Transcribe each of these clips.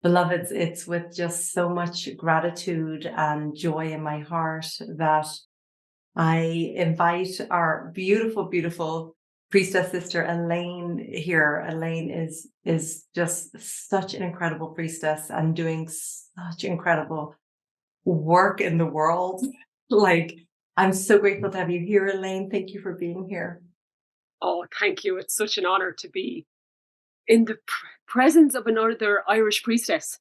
Beloveds, it's with just so much gratitude and joy in my heart that I invite our beautiful, beautiful priestess sister Elaine here. Elaine is just such an incredible priestess and doing such incredible work in the world. Like, I'm so grateful to have you here, Elaine. Thank you for being here. Oh, thank you. It's such an honor to be in the presence of another Irish priestess.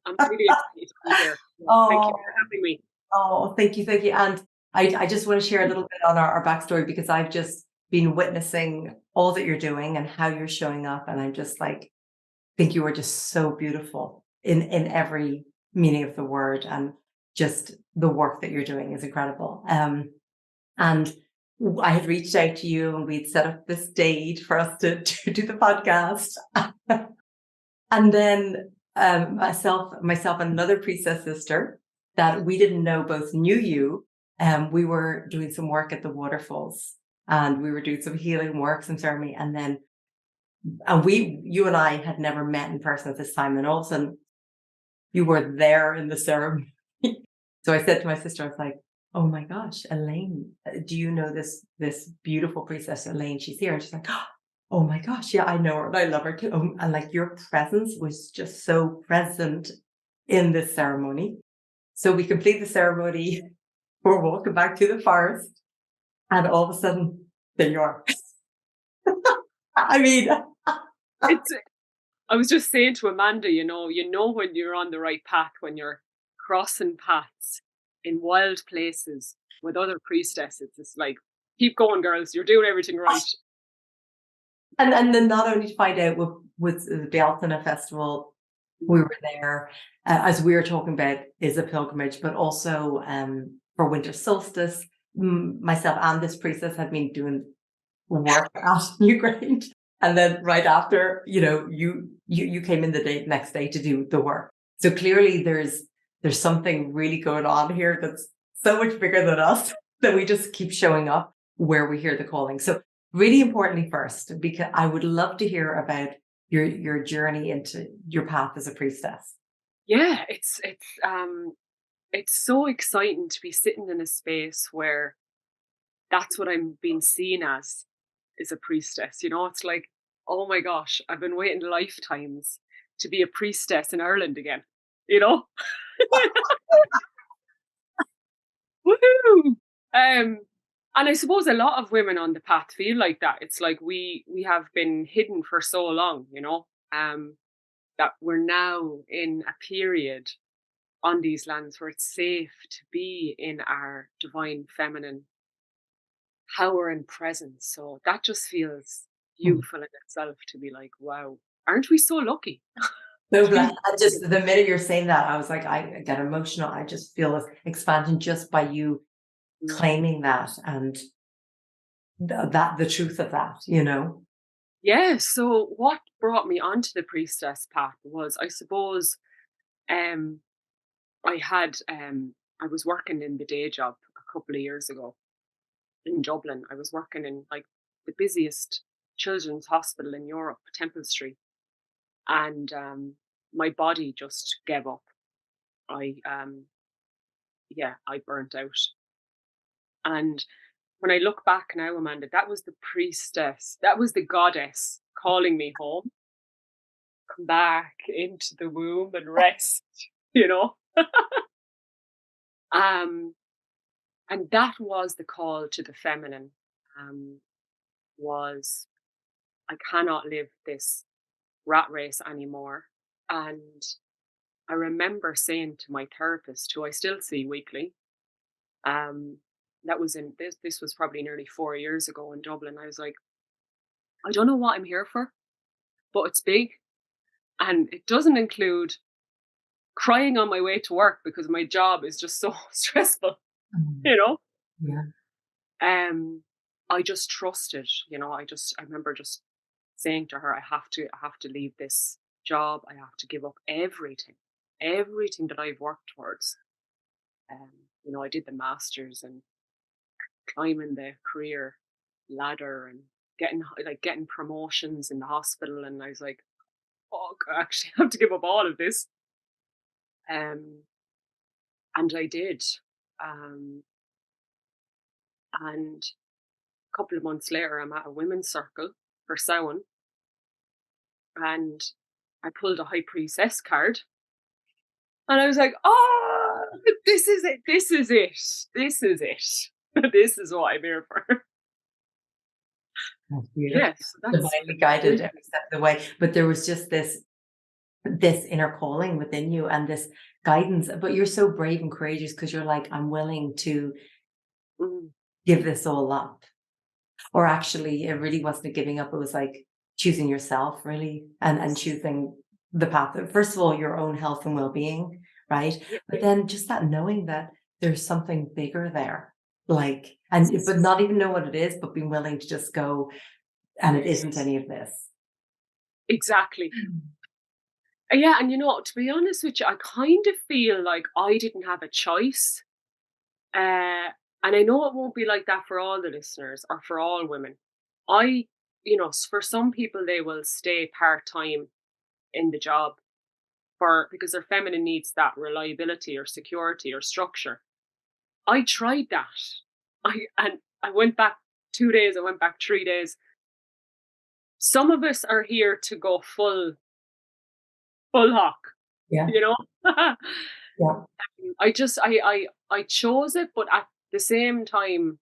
I'm really excited to be here. Yeah, thank you Oh, for having me. oh, thank you, thank you. And I just want to share a little bit on our backstory because I've just been witnessing all that you're doing and how you're showing up. And I'm just like, think you are just so beautiful in every meaning of the word. And just the work that you're doing is incredible. And I had reached out to you and we'd set up this date for us to do the podcast. And then myself and another priestess sister that we didn't know both knew you. We were doing some work at the Waterfalls and we were doing some healing work, some ceremony. You and I had never met in person at this time. And all of a sudden you were there in the ceremony. So I said to my sister, I was like, oh my gosh, Elaine, do you know this beautiful priestess Elaine? She's here. And she's like, oh my gosh, yeah, I know her and I love her too. And like your presence was just so present in this ceremony. So we complete the ceremony. We're walking back to the forest, and all of a sudden, there you are. I mean, It's I was just saying to Amanda, you know when you're on the right path, when you're crossing paths in wild places with other priestesses. It's like, keep going, girls, you're doing everything right. and then not only to find out with the Bealtaine festival, we were there, as we were talking about, is a pilgrimage, but also for winter solstice, myself and this priestess had been doing work at Newgrange. And then right after, you came in the next day to do the work. So clearly there's something really going on here that's so much bigger than us that we just keep showing up where we hear the calling. So really importantly first, because I would love to hear about your journey into your path as a priestess. Yeah, it's so exciting to be sitting in a space where that's what I'm being seen as is a priestess. It's like, oh my gosh, I've been waiting lifetimes to be a priestess in Ireland again. You know, woohoo! And I suppose a lot of women on the path feel like that. It's like we have been hidden for so long, that we're now in a period on these lands where it's safe to be in our divine feminine power and presence. So that just feels beautiful in itself to be like, wow, aren't we so lucky So to be? blessed. I just the minute you're saying that, I was like, I get emotional. I just feel this expansion just by you claiming that and that the truth of that. Yeah. So what brought me onto the priestess path was, I suppose, um, I had I was working in the day job a couple of years ago in Dublin. I was working in like the busiest children's hospital in Europe, Temple Street, and my body just gave up. I yeah, I burnt out. And when I look back now, Amanda, that was the priestess, that was the goddess calling me home, come back into the womb and rest, you know? Um, and that was the call to the feminine, um, was I cannot live this rat race anymore. And I remember saying to my therapist, who I still see weekly, um, that was in this was probably nearly 4 years ago in Dublin. I was like, I don't know what I'm here for, but it's big. And it doesn't include crying on my way to work because my job is just so stressful, Mm. you know? Yeah. Um, I just trusted, I remember just saying to her, I have to leave this job. I have to give up everything that I've worked towards. Um, I did the masters and climbing the career ladder and getting promotions in the hospital. And I was like, fuck, I actually have to give up all of this. Um, and I did. Um, and a couple of months later, I'm at a women's circle for Samhain, and I pulled a high priestess card, and I was like, "Oh, this is it! This is it! This is it! This is what I'm here for." That's beautiful. Yes, that's Divinely guided every step of the way. But there was just this inner calling within you and this guidance. But you're so brave and courageous because you're like, I'm willing to mm, give this all up. Or actually, it really wasn't a giving up. It was like choosing yourself, really, and yes, choosing the path. First of all, your own health and well-being, right? yeah, But then just that knowing that there's something bigger there, like, and but yes, not even know what it is, but being willing to just go, and it isn't any of this. exactly. Yeah, and to be honest with you, I kind of feel like I didn't have a choice. And I know it won't be like that for all the listeners or for all women. For some people, they will stay part time in the job because their feminine needs that reliability or security or structure. I tried that. I went back 2 days. I went back 3 days. Some of us are here to go full hawk. Yeah, You know. yeah, I chose it, but at the same time,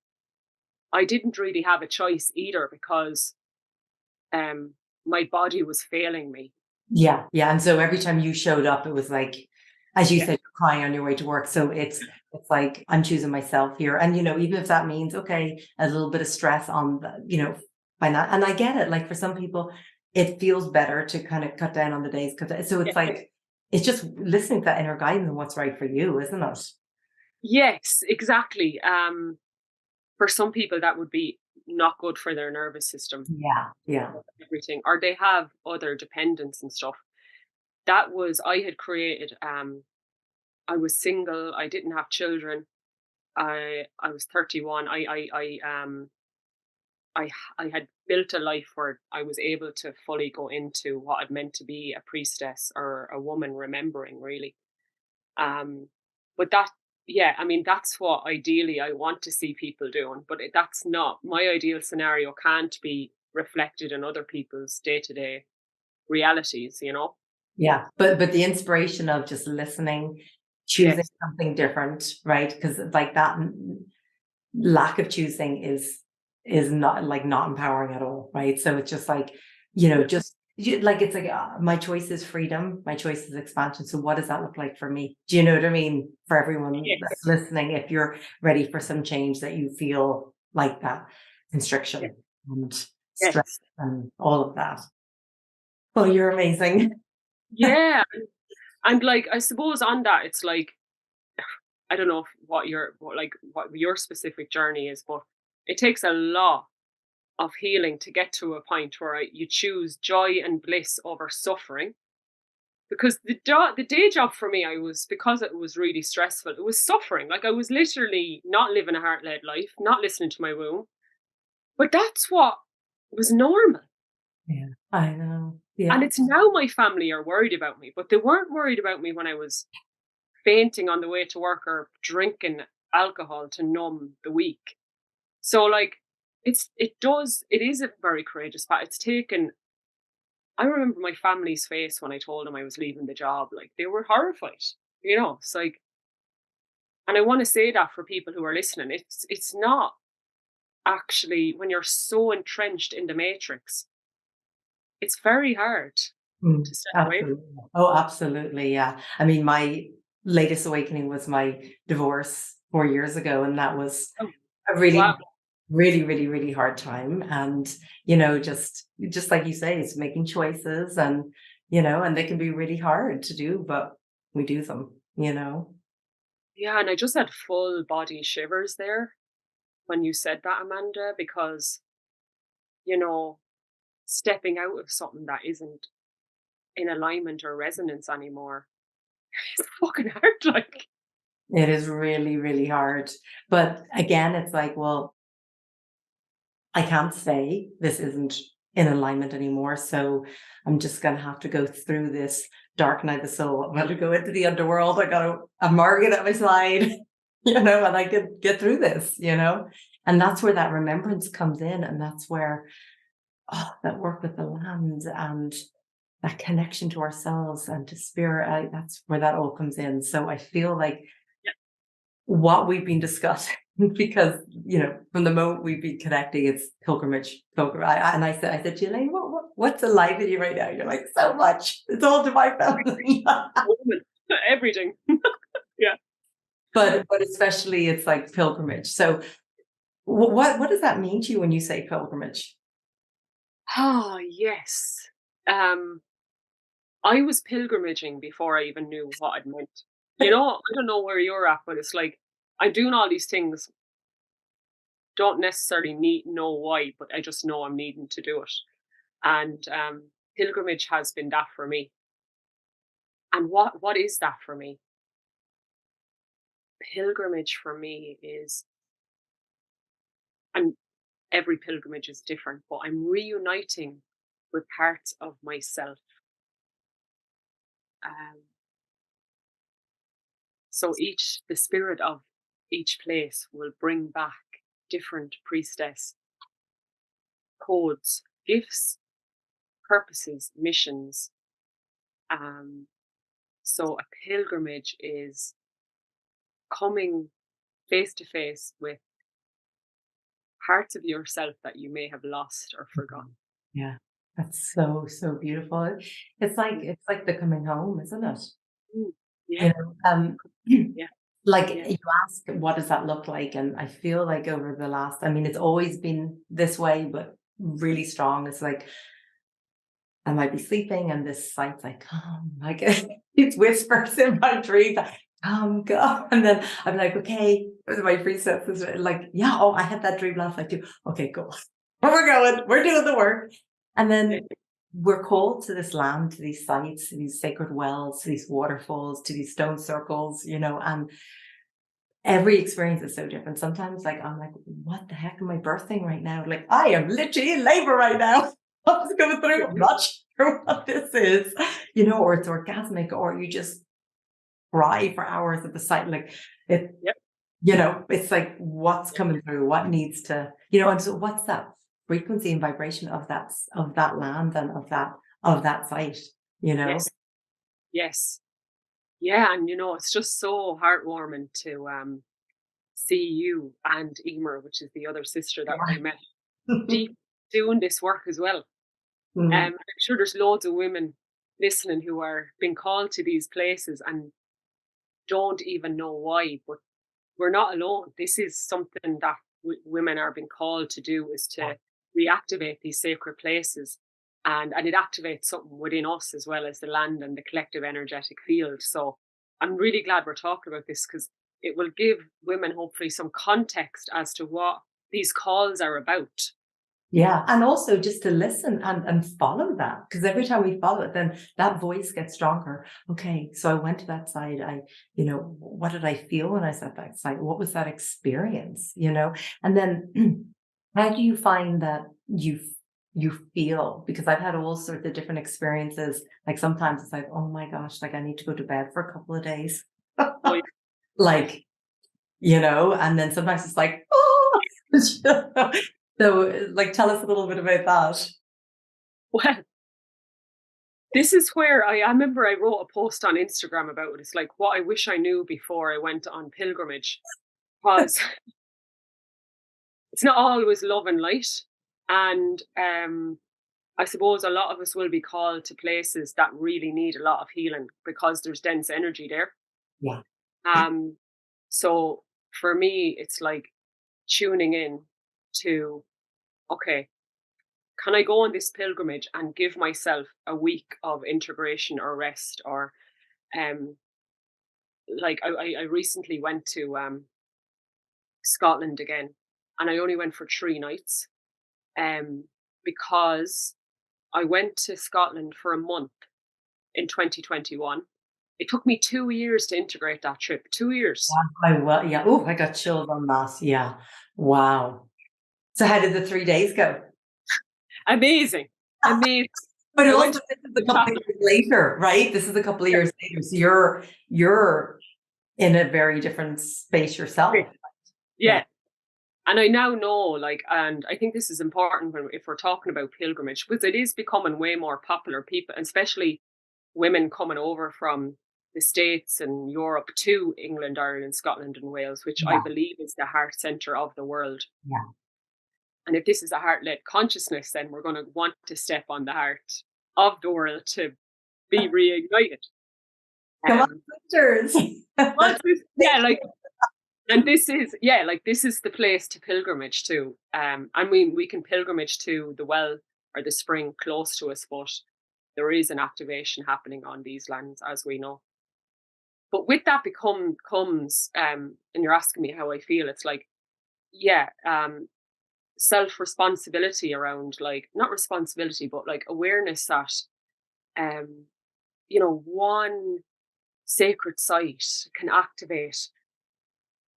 I didn't really have a choice either because um my body was failing me. yeah, yeah. And so every time you showed up, it was like, as you Yeah, said, you're crying on your way to work. So it's like I'm choosing myself here, and even if that means okay, a little bit of stress on the, by not, and I get it. Like for some people, it feels better to kind of cut down on the days because so yeah. it's like it's just listening to that inner guidance and what's right for you, isn't it? Yes, exactly. For some people that would be not good for their nervous system, Yeah, yeah, everything, or they have other dependents and stuff. That was I had created. I was single. I didn't have children. I was 31. I had built a life where I was able to fully go into what it meant to be a priestess or a woman remembering, really. Um, but yeah, I mean, that's what ideally I want to see people doing, but that's not my ideal scenario, can't be reflected in other people's day to day realities. yeah. But the inspiration of just listening, choosing Yes. something different, right? Because like that lack of choosing is not like not empowering at all, right? So it's just like Yeah. just like it's like my choice is freedom, my choice is expansion. So what does that look like for me? Do you know what I mean? For everyone that's Yes. listening, if you're ready for some change that you feel like that Yeah. constriction and stress Yes. and all of that. Well, you're amazing. Yeah. And like, I suppose on that, it's like, I don't know what your specific journey is, but it takes a lot of healing to get to a point where you choose joy and bliss over suffering. Because the day job for me, I was because it was really stressful. It was suffering. Like I was literally not living a heart led life, not listening to my womb. But that's what was normal. Yeah, I know. And Yeah. it's now my family are worried about me, but they weren't worried about me when I was fainting on the way to work or drinking alcohol to numb the week. So like it is a very courageous path. It's taken I remember my family's face when I told them I was leaving the job. Like they were horrified. It's like, and I want to say that for people who are listening, it's not actually when you're so entrenched in the matrix, it's very hard Mm, to step away from. absolutely. Oh, absolutely. Yeah. I mean, my latest awakening was my divorce 4 years ago, and that was Oh, a really, wow. really, really, really hard time. And, just like you say, it's making choices and they can be really hard to do, but we do them. Yeah, and I just had full body shivers there when you said that, Amanda, because, you know, stepping out of something that isn't in alignment or resonance anymore is fucking hard. Like, It is really, really hard. But again, it's like, well, I can't say this isn't in alignment anymore. So I'm just going to have to go through this dark night of the soul. I'm going to go into the underworld. I got a Morgan at my side, and I can get through this, And that's where that remembrance comes in. And that's where, that work with the land and that connection to ourselves and to spirit, that's where that all comes in. So I feel like what we've been discussing, because from the moment we've been connecting, it's pilgrimage. And I said to Elaine, what's alive in you right now? You're like, so much. It's all to my family. Everything. Yeah. But especially it's like pilgrimage. So what does that mean to you when you say pilgrimage? Oh, yes. I was pilgrimaging before I even knew what it meant. I don't know where you're at, but it's like I'm doing all these things, don't necessarily know why, but I just know I'm needing to do it. And pilgrimage has been that for me. And what is that for me? Pilgrimage for me is, and every pilgrimage is different, but I'm reuniting with parts of myself. Um, so the spirit of each place will bring back different priestess codes, gifts, purposes, missions. So a pilgrimage is coming face to face with parts of yourself that you may have lost or forgotten. Yeah, that's so, so beautiful. It's like the coming home, isn't it? Yeah. Yeah. Like Yeah. you ask, what does that look like? And I feel like over the last, it's always been this way, but really strong. It's like I might be sleeping and this sight's like, come, like it whispers in my dreams, come, go. And then I'm like, okay, my precepts is like, yeah, I had that dream last night too. Okay, go. We're going, we're doing the work. And then we're called to this land, to these sites, to these sacred wells, to these waterfalls, to these stone circles, and every experience is so different. Sometimes I'm like, what the heck am I birthing right now? Like I am literally in labor right now. What's going through? I'm not sure what this is, or it's orgasmic, or you just cry for hours at the site. Like it, it's like what's coming through, what needs to, and so what's that frequency and vibration of that land and of that site, Yes. Yeah, and it's just so heartwarming to see you and Emer, which is the other sister that I met, deep doing this work as well. I'm sure there's loads of women listening who are being called to these places and don't even know why, but we're not alone. This is something that women are being called to do, is to reactivate these sacred places. And it activates something within us as well as the land and the collective energetic field. So I'm really glad we're talking about this, because it will give women hopefully some context as to what these calls are about. Yeah. And also just to listen and follow that, because every time we follow it, then that voice gets stronger. Okay. So I went to that side. What did I feel when I was at that site? What was that experience? And then how do you find that you feel? Because I've had all sorts of different experiences. Like sometimes it's like, oh my gosh, like I need to go to bed for a couple of days. Like, and then sometimes it's like, oh, so like, tell us a little bit about that. Well, this is where I remember I wrote a post on Instagram about it. It's like what I wish I knew before I went on pilgrimage, because it's not always love and light. And I suppose a lot of us will be called to places that really need a lot of healing because there's dense energy there. Yeah. So for me, it's like tuning in to, okay, can I go on this pilgrimage and give myself a week of integration or rest? Or like I recently went to Scotland again, and I only went for 3 nights because I went to Scotland for a month in 2021. It took me 2 years to integrate that trip. 2 years. Yeah. Oh, I got chills on that. Yeah. Wow. So how did the 3 days go? Amazing. Amazing. But I went also to this is a the couple of chapel. years later, right? This is a couple of Yeah. years later. So you're in a very different space yourself. Yeah. Yeah. And I now know, like, and I think this is important when if we're talking about pilgrimage, because it is becoming way more popular. People, especially women coming over from the States and Europe to England, Ireland, Scotland, and Wales, which I Yeah. believe is the heart center of the world. Yeah. And if this is a heart-led consciousness, then we're going to want to step on the heart of the world to be reignited. Come on, Um, sisters. well, That's yeah, like, and this is, yeah, like this is the place to pilgrimage to. I mean, we can pilgrimage to the well or the spring close to us, but there is an activation happening on these lands, as we know. But with that comes, and you're asking me how I feel. It's like, yeah, self responsibility around, like, not responsibility, but like awareness that, um, one sacred site can activate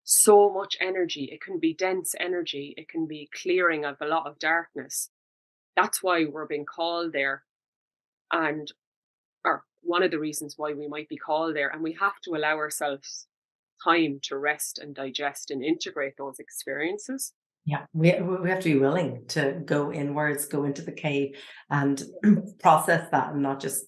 so much energy. It can be dense energy. It can be clearing of a lot of darkness. That's why we're being called there. And or one of the reasons why we might be called there. And we have to allow ourselves time to rest and digest and integrate those experiences. Yeah, we have to be willing to go inwards, go into the cave and process that and not just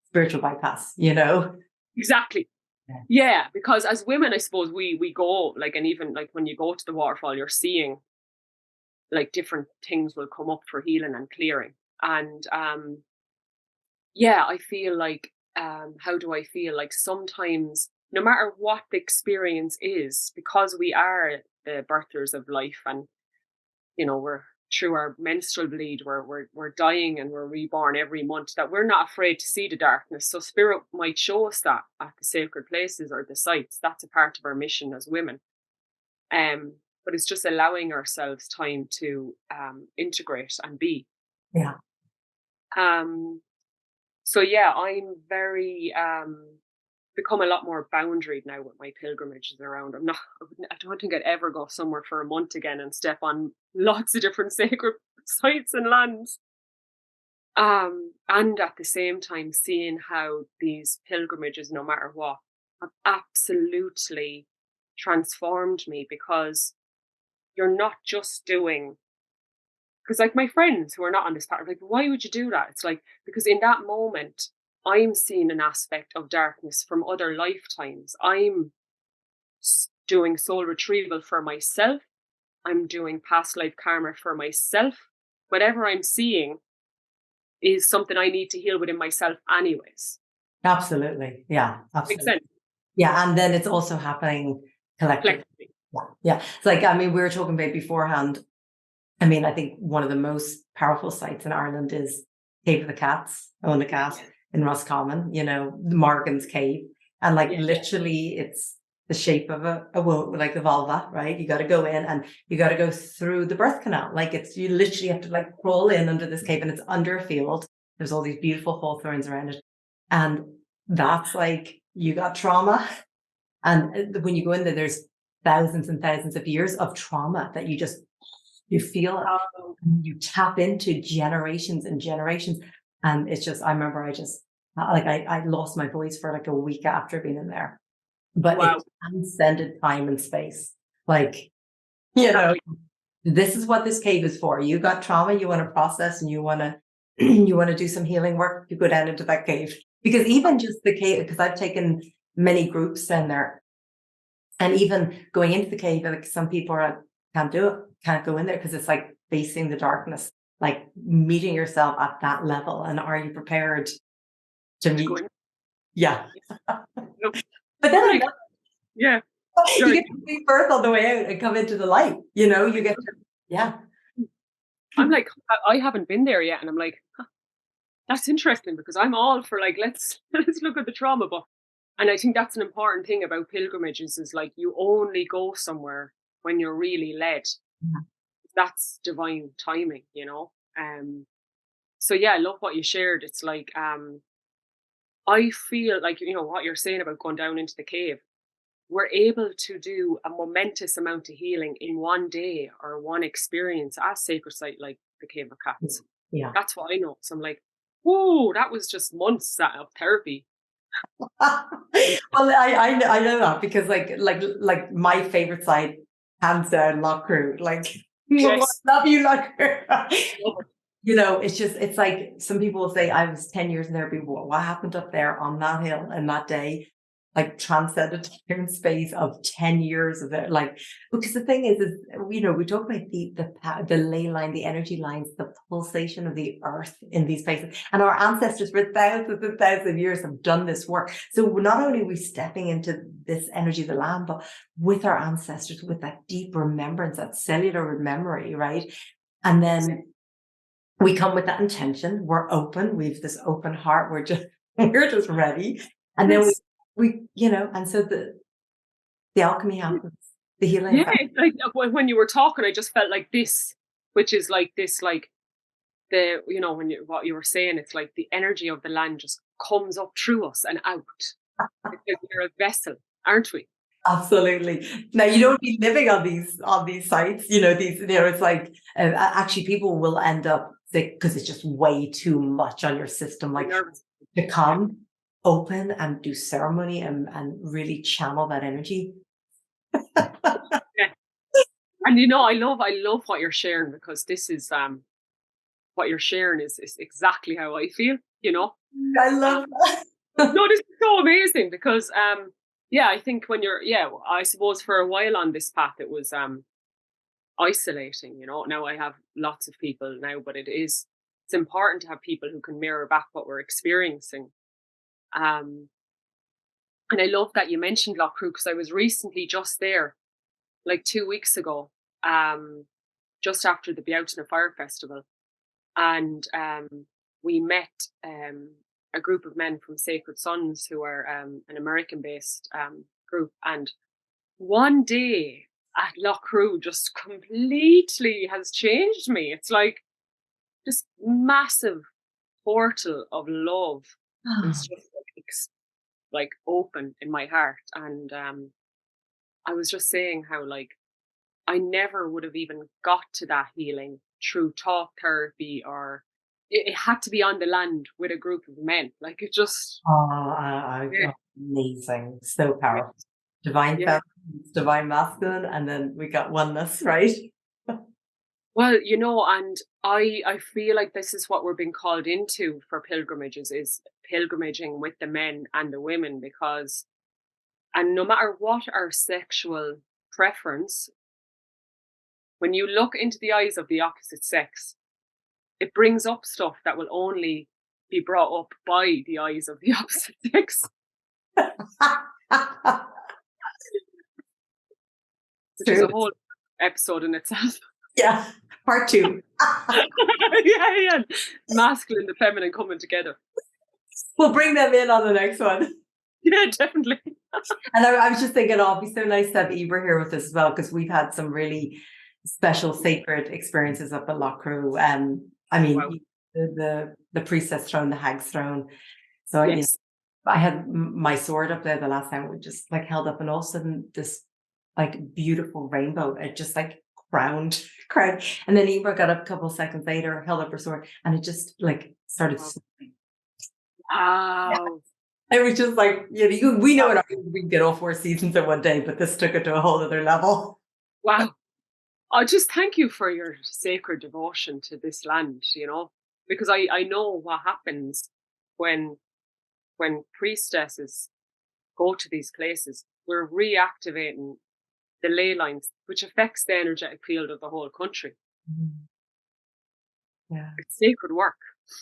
spiritual bypass, you know? Exactly. Yeah. Yeah, because as women, I suppose we go like, and even like when you go to the waterfall, you're seeing like different things will come up for healing and clearing. And yeah, I feel like, how do I feel? Like sometimes, no matter what the experience is, because we are the birthers of life, and we're through our menstrual bleed, we're dying and we're reborn every month, that we're not afraid to see the darkness. So spirit might show us that at the sacred places or the sites. That's a part of our mission as women. But it's just allowing ourselves time to integrate and be. Yeah. Um, so yeah, I'm very become a lot more boundaried now with my pilgrimages around. I don't think I'd ever go somewhere for a month again and step on lots of different sacred sites and lands. And at the same time, seeing how these pilgrimages, no matter what, have absolutely transformed me, because you're not just doing, because like my friends who are not on this path are like, why would you do that? It's like, because in that moment, I'm seeing an aspect of darkness from other lifetimes. I'm doing soul retrieval for myself. I'm doing past life karma for myself. Whatever I'm seeing is something I need to heal within myself, anyways. Absolutely. Yeah, Makes absolutely. sense. Yeah. And then it's also happening collectively. Collectively. Yeah. Yeah. It's like, I mean, we were talking about beforehand. I mean, I think one of the most powerful sites in Ireland is Cave of the Cats, Own the Cat in Roscommon, the Morgan's Cave. And like Yeah. literally it's the shape of a womb, like a vulva, right? You got to go in and you got to go through the birth canal. Like you literally have to like crawl in under this cave, and it's under a field. There's all these beautiful hawthorns around it. And that's like, you got trauma. And when you go in there, there's thousands and thousands of years of trauma that you feel it. Oh, And you tap into generations and generations. And it's just, I remember I lost my voice for like a week after being in there, but it wow. transcended time and space. Like, you know, Exactly. this is what this cave is for. You got trauma, you want to process and you want to, you want to do some healing work, you go down into that cave. Because even just the cave, because I've taken many groups down there, and even going into the cave, like some people are can't do it, can't go in there because it's like facing the darkness, like meeting yourself at that level. And are you prepared to To go meet? in. Yeah. No, But I'm then like, yeah. you Sorry. get to see birth on the way out and come into the light, you get to, yeah. I'm like, I haven't been there yet, and I'm like, huh, that's interesting, because I'm all for like, let's look at the trauma, but and I think that's an important thing about pilgrimages, is like, you only go somewhere when you're really led. That's divine timing. So yeah, I love what you shared. It's like, I feel like, what you're saying about going down into the cave, we're able to do a momentous amount of healing in one day or one experience at sacred site like the Cave of Cats. Yeah. That's what I know. So I'm like, Whoa, that was just months of therapy. Well, I know that because like my favorite side, hands down, Loughcrew. Like, Yes. love you, Loughcrew. Love it. You know, it's like some people will say I was 10 years in therapy. What happened up there on that hill and that day? Like transcended time and space of 10 years of it. Like, because the thing is, you know, we talk about the ley line, the energy lines, the pulsation of the earth in these places. And our ancestors for thousands and thousands of years have done this work. So not only are we stepping into this energy of the land, but with our ancestors, with that deep remembrance, that cellular memory, right? And then we come with that intention. We're open. We've this open heart. We're just ready. And then Yes. we, you know, and so the alchemy happens, the healing Yeah, happens. it's like when you were talking, I just felt like this, which is like this, like the, you know, when you, what you were saying, it's like the energy of the land just comes up through us and out because we're a vessel, aren't we? Absolutely. Now you don't be living on these sites, you know, these, you know, it's like actually people will end up sick because it's just way too much on your system. We're Like nervous. to Yeah. come open and do ceremony and really channel that energy. Yeah. And you know, I love what you're sharing because this is what you're sharing is exactly how I feel, you know. I Um, love that. no, this is so amazing because yeah, I think when you're, yeah, I suppose for a while on this path it was isolating, you know. Now I have lots of people now, but it's important to have people who can mirror back what we're experiencing. Um and I love that you mentioned Loughcrew because I was recently just there like 2 weeks ago, um, just after the Bealtaine Fire Festival. And we met a group of men from Sacred Sons who are an American based group. And one day at Loughcrew just completely has changed me. It's like this massive portal of love is just like, like open in my heart. And I was just saying how like I never would have even got to that healing through talk therapy or it had to be on the land with a group of men. Like it just, Oh, yeah, amazing. So yeah, powerful. Divine yeah. feminine, divine masculine, and then we got oneness, right? Well, you know, and I feel like this is what we're being called into for pilgrimages is pilgrimaging with the men and the women because, and no matter what our sexual preference, when you look into the eyes of the opposite sex, it brings up stuff that will only be brought up by the eyes of the opposite sex, which is True. a whole episode in itself. Yeah. Part two. Yeah, yeah. Masculine and feminine coming together. We'll bring them in on the next one. Yeah, definitely. And I was just thinking, oh, it'd be so nice to have Ibra here with us as well, because we've had some really special sacred experiences up at Loughcrew. I mean, Wow. the priestess throne, the hag's throne. So, you know, Yes. I had my sword up there the last time, we just like held up, and all of a sudden this like beautiful rainbow, it just like crowned. And then Ibra got up a couple of seconds later, held up her sword, and it just like started. Wow. Yeah. Wow. It was just like, you know, we know Wow. in our, we can get all four seasons in one day, but this took it to a whole other level. Wow. I just thank you for your sacred devotion to this land, you know, because I know what happens when priestesses go to these places. We're reactivating the ley lines, which affects the energetic field of the whole country. Mhm. Yeah. It's sacred work.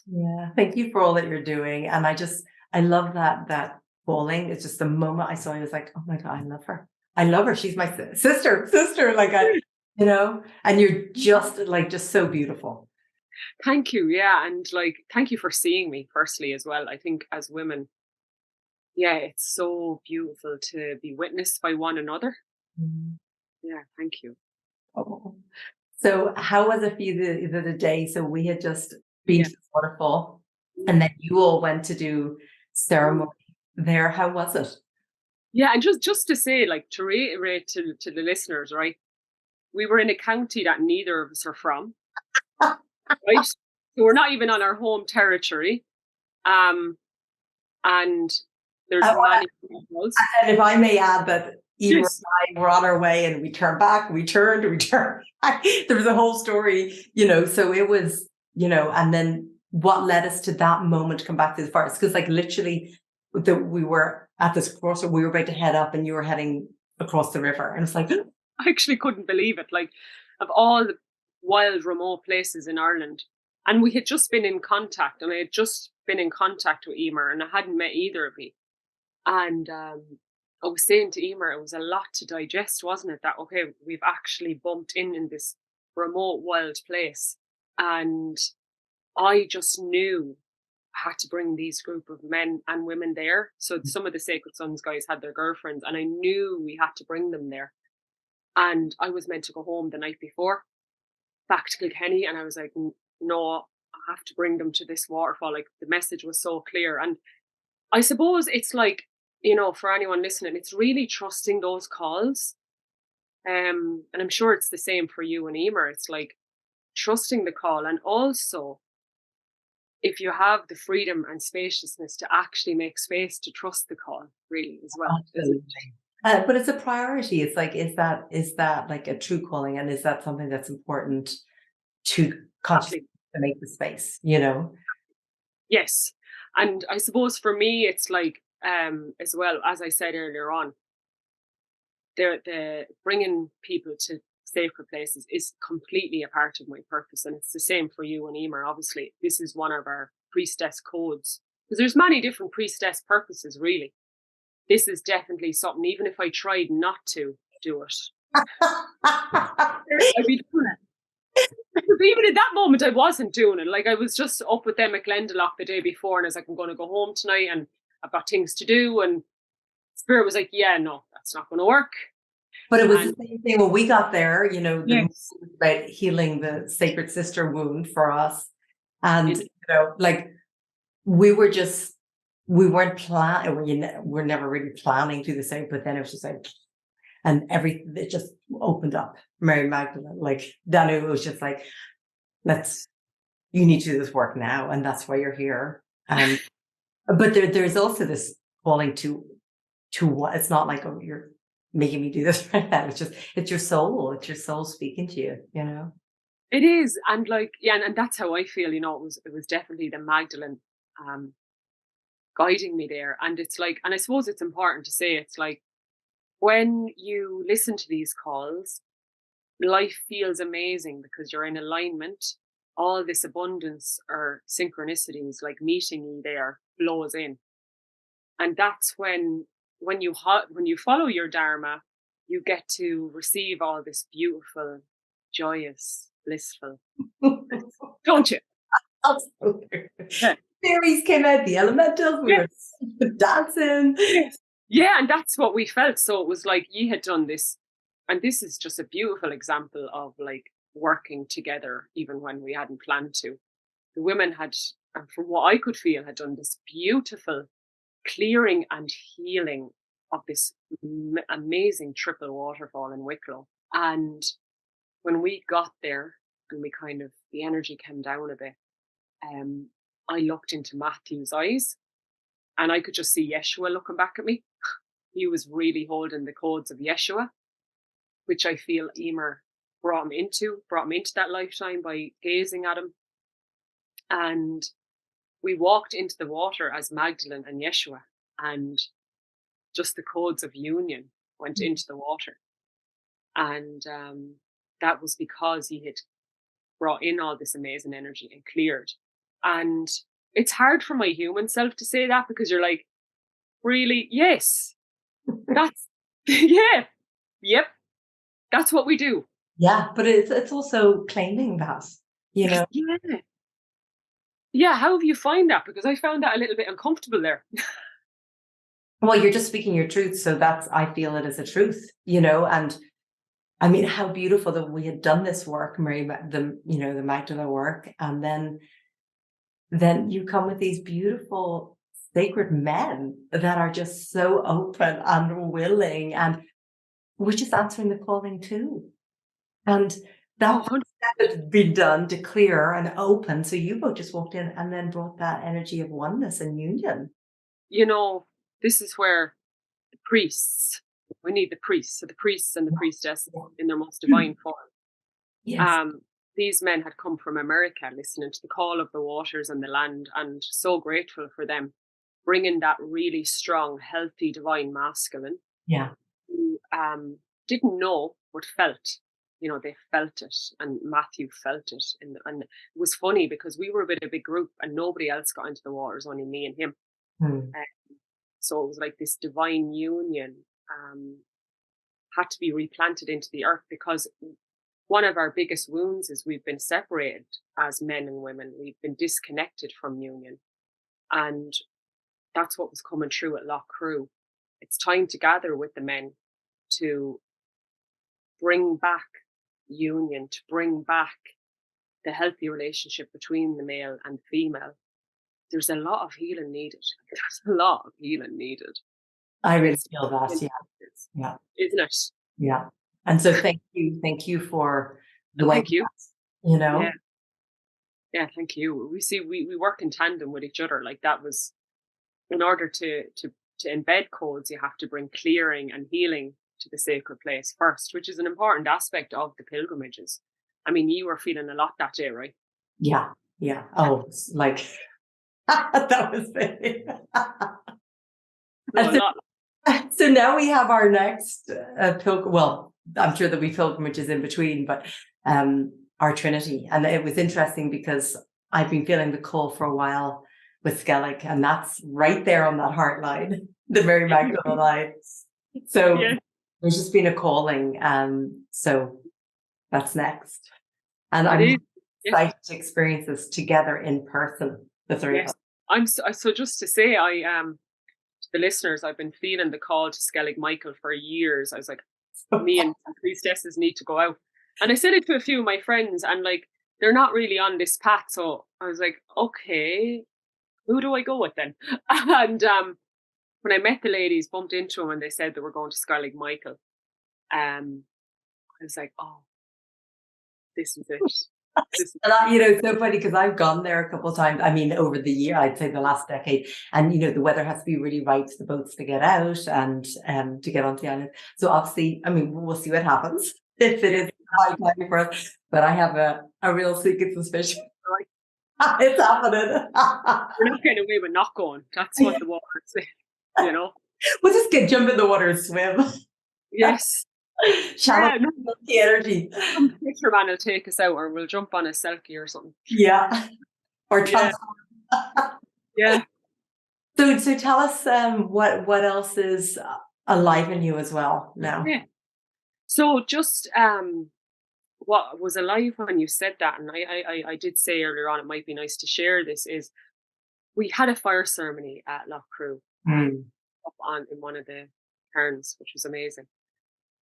Yeah. Thank you for all that you're doing. And I love that falling. It's just the moment I saw you, I was like, oh my God, I love her. I love her. She's my sister. Like you know, and you're just so beautiful. Thank you. Yeah. And like, thank you for seeing me, firstly, as well. I think as women, yeah, it's so beautiful to be witnessed by one another. Mhm. Yeah. Thank you. Oh. So how was it for you the day? So we had just been Yeah. to the waterfall, and Mm. then you all went to do Mm. ceremony there. How was it? Yeah. And just to say, like, to reiterate to the listeners, right? We were in a county that neither of us are from, right? So we're not even on our home territory. And there's Uh, many calls. And if I may add that Emer Yes. and I were on our way and we turned back, we turned back. There was a whole story, so it was, and then what led us to that moment to come back to the forest. Because like literally we were at this crossroad, we were about to head up and you were heading across the river. And it's like, I actually couldn't believe it. Like, of all the wild, remote places in Ireland, and we had just been in contact, and I had just been in contact with Emer, and I hadn't met either of you. And I was saying to Emer, it was a lot to digest, wasn't it? That, okay, we've actually bumped in this remote, wild place. And I just knew I had to bring these group of men and women there. So some of the Sacred Sons guys had their girlfriends, and I knew we had to bring them there. And I was meant to go home the night before, back to Kilkenny, and I was like, no, I have to bring them to this waterfall. Like, the message was so clear. And I suppose it's like, for anyone listening, it's really trusting those calls. And I'm sure it's the same for you and Emer. It's like trusting the call. And also, if you have the freedom and spaciousness to actually make space to trust the call, really, as well. absolutely. But it's a priority. It's like, is that like a true calling? And is that something that's important to consciously to make the space, Yes. And I suppose for me, it's like, as well, as I said earlier on, the bringing people to sacred places is completely a part of my purpose. And it's the same for you and Emer. Obviously, this is one of our priestess codes, because there's many different priestess purposes, really. This is definitely something, even if I tried not to do it, I'd be doing it. Because even at that moment, I wasn't doing it. Like, I was just up with them at Glendalough the day before, and I was like, I'm going to go home tonight, and I've got things to do. And Spirit was like, yeah, no, that's not going to work. But it was And the same thing when we got there, yes, about healing the sacred sister wound for us. And, it, like we weren't planning, we're never really planning to do the same, but then it was just like, and it just opened up. Mary Magdalene, like Danu, it was just like, you need to do this work now. And that's why you're here. And, but there's also this calling to what, it's not like, oh, you're making me do this right now. It's your soul speaking to you, it is. And like, yeah, and that's how I feel, it was definitely the Magdalene guiding me there. And it's like, and I suppose it's important to say, it's like, when you listen to these calls, life feels amazing because you're in alignment. All this abundance or synchronicities, like meeting you there, flows in. And that's when you follow your dharma, you get to receive all this beautiful, joyous, blissful, don't you? Absolutely. Yeah. Fairies came out, the elementals, we Yeah. were dancing. Yes. Yeah, and that's what we felt. So it was like you had done this, and this is just a beautiful example of like working together, even when we hadn't planned to. The women had, and from what I could feel, had done this beautiful clearing and healing of this amazing triple waterfall in Wicklow. And when we got there and the energy came down a bit, I looked into Matthew's eyes and I could just see Yeshua looking back at me. He was really holding the codes of Yeshua, which I feel Emer brought me into that lifetime by gazing at him. And we walked into the water as Magdalene and Yeshua, and just the codes of union went into the water. And that was because he had brought in all this amazing energy and cleared. And it's hard for my human self to say that, because you're like, really? Yes. That's, yeah. Yep. That's what we do. Yeah, but it's also claiming that, Yeah. Yeah. How have you found that? Because I found that a little bit uncomfortable there. Well, you're just speaking your truth. So I feel it as a truth, and I mean, how beautiful that we had done this work, the Magdalene work. And then you come with these beautiful sacred men that are just so open and willing, and we're just answering the calling too. And Oh, That 100. step has been done to clear and open. So you both just walked in and then brought that energy of oneness and union. You know, this is where the priests, we need the priests, so the priests and the priestesses Yeah. in their most divine form. Yes. Um, these men had come from America, listening to the call of the waters and the land, and so grateful for them, bringing that really strong, healthy, divine masculine Yeah. who didn't know but felt. You know, they felt it, and Matthew felt it. And it was funny because we were a bit of a big group, and nobody else got into the waters, only me and him. Hmm. So it was like this divine union had to be replanted into the earth, because one of our biggest wounds is we've been separated as men and women. We've been disconnected from union. And that's what was coming through at Lough Crew. It's time to gather with the men to bring back union, to bring back the healthy relationship between the male and female. There's a lot of healing needed. There's a lot of healing needed. I And really it's, feel that. Yeah. Yeah. isn't it? Yeah. And so thank you for doing Thank you. that, you Yeah. know? Yeah. Thank you. We see, we work in tandem with each other. Like, that was, in order to embed codes, you have to bring clearing and healing to the sacred place first, which is an important aspect of the pilgrimages. I mean, you were feeling a lot that day, right? Yeah. Yeah. Oh, it's like that was big. No, And a lot. so now we have our next well, I'm sure there'll be pilgrimages in between, but our Trinity. And it was interesting because I've been feeling the call for a while with Skellig, and that's right there on that heart line, the Mary Magdalene line. So Yeah, there's just been a calling. So that's next. And it I'm is. Yeah. excited to experience this together in person, the three of Yes. us. So just to say, I to the listeners, I've been feeling the call to Skellig Michael for years. I was like, me and priestesses need to go out. And I said it to a few of my friends, and like, they're not really on this path. So I was like, okay, who do I go with then? And when I met the ladies, bumped into them, and they said they were going to Skellig Michael, I was like, oh, this is it. This is And it's so funny because I've gone there a couple of times. I mean, over the year, I'd say the last decade, and the weather has to be really right for the boats to get out and to get onto the island. So obviously, I mean, we'll see what happens if it yeah, is high time for us. But I have a real secret suspicion right. it's happening. We're not getting away with not going. That's what the water says, you know? We'll just jump in the water and swim. Yes. Channel Yeah, no, the energy. some fisherman will take us out, or we'll jump on a selkie or something. Yeah, or Yeah, trans. yeah. So tell us what else is alive in you as well now. Yeah. So just what was alive when you said that, and I did say earlier on, it might be nice to share this, is we had a fire ceremony at Lough Crew, Mm. up on in one of the cairns, which was amazing.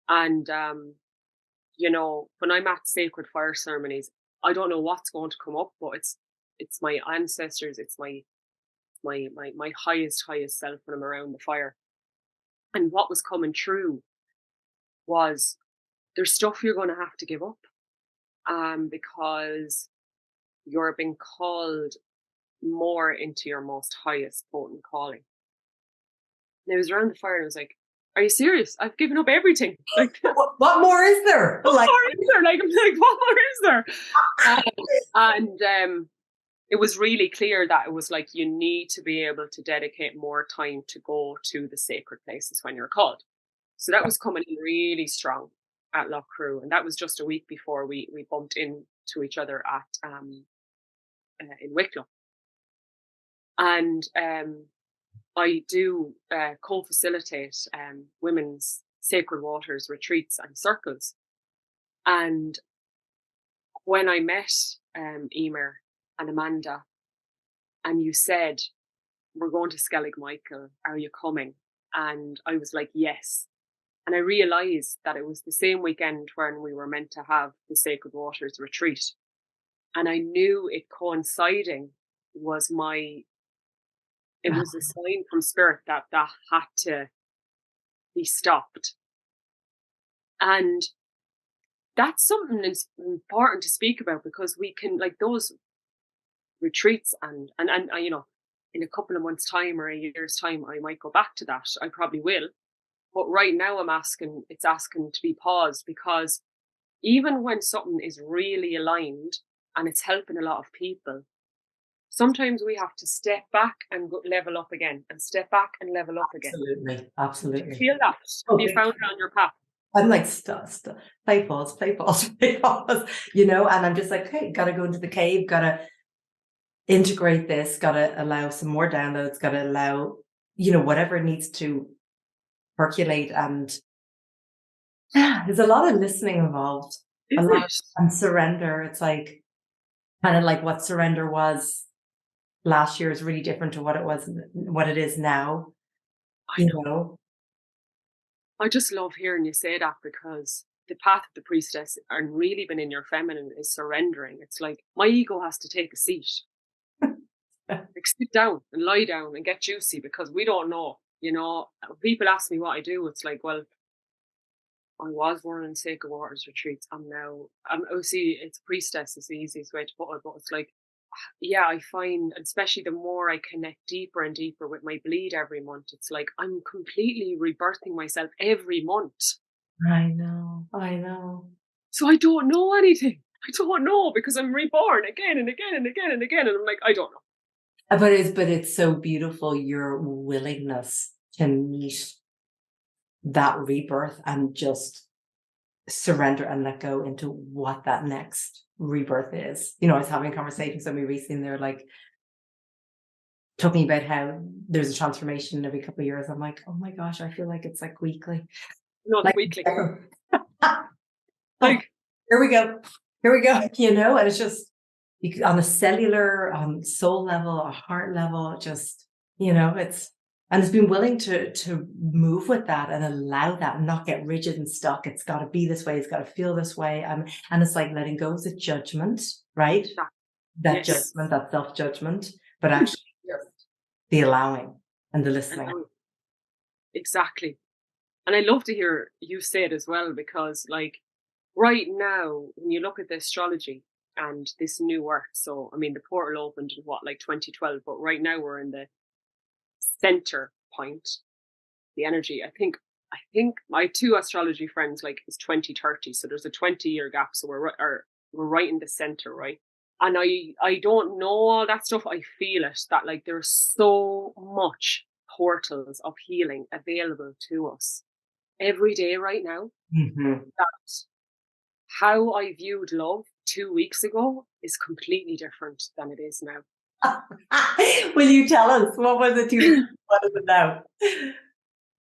And when I'm at sacred fire ceremonies, I don't know what's going to come up, but it's my ancestors, it's my highest self when I'm around the fire. And what was coming through was, there's stuff you're going to have to give up, because you're being called more into your most highest potent calling. And I was around the fire, and I was like, are you serious? I've given up everything. Like, What more is there? what Like, more is there? Like, I'm like, what more is there? And it was really clear that it was like, you need to be able to dedicate more time to go to the sacred places when you're called. So that was coming in really strong at Lough Crew, and that was just a week before we bumped into each other at in Wicklow. And I do co-facilitate women's sacred waters retreats and circles. And when I met Emer and Amanda, and you said, we're going to Skellig Michael, are you coming? And I was like, yes. And I realized that it was the same weekend when we were meant to have the Sacred Waters retreat. And I knew it coinciding was it was a sign from spirit that had to be stopped. And that's something that's important to speak about because we can, like, those retreats and you know, in a couple of months' time or a year's time, I might go back to that. I probably will. But right now it's asking to be paused because even when something is really aligned and it's helping a lot of people, sometimes we have to step back and level up again and step back and level up again. Absolutely, Do you absolutely. feel that? Have Oh, you big found it time. on your path? I'm like, play pause, play pause, play pause, and I'm just like, hey, gotta go into the cave, gotta integrate this, gotta allow some more downloads, gotta allow, whatever needs to percolate. And there's a lot of listening involved, a Is lot of it? and surrender. It's like kind of like what surrender was last year is really different to what it is now, I you know. know? I just love hearing you say that because the path of the priestess and really being in your feminine is surrendering. It's like my ego has to take a seat. Like sit down and lie down and get juicy because we don't know. You know, people ask me what I do. It's like, well, I was running Sacred Waters retreats. Oh, see, it's priestess is the easiest way to put it, but it's like, yeah, I find, especially the more I connect deeper and deeper with my bleed every month, it's like I'm completely rebirthing myself every month. I know, I know. So I don't know anything. I don't know because I'm reborn again and again and again and again. And I'm like, I don't know. But it's so beautiful, your willingness to meet that rebirth and just surrender and let go into what that next rebirth is. I was having conversations with somebody recently, and they're like talking about how there's a transformation every couple of years. I'm like, oh my gosh, I feel like it's like weekly. No, it's Like, weekly. oh, Like, here we go. Here we go. And it's just on a cellular, soul level, a heart level, just, it's been willing to move with that and allow that and not get rigid and stuck. It's got to be this way. It's got to feel this way. And it's like letting go of the judgment, right? that, That yes. judgment, that self-judgment, but actually just the allowing and the And listening. exactly. And I love to hear you say it as well, because like right now, when you look at the astrology and this new earth, so I mean the portal opened in what, like 2012, but right now we're in the center point, the energy. I think my two astrology friends, like, it's 2030. So there's a 20-year gap. So we're right in the center, right? And I don't know all that stuff. I feel it that like there's so much portals of healing available to us every day right now, Mhm. that how I viewed love 2 weeks ago is completely different than it is now. Will you tell us what was it you what is it now?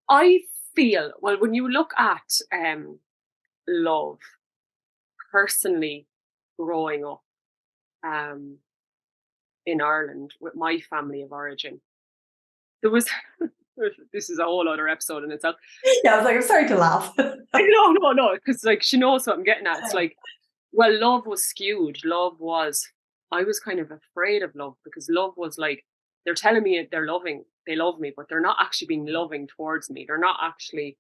I feel, well, when you look at love personally, growing up um, in Ireland with my family of origin, there was this is a whole other episode in itself. Yeah, I was like, I'm sorry to laugh. No, because like she knows what I'm getting at. It's like, well, love was skewed. I was kind of afraid of love because love was like, they're telling me they love me, but they're not actually being loving towards me. They're not actually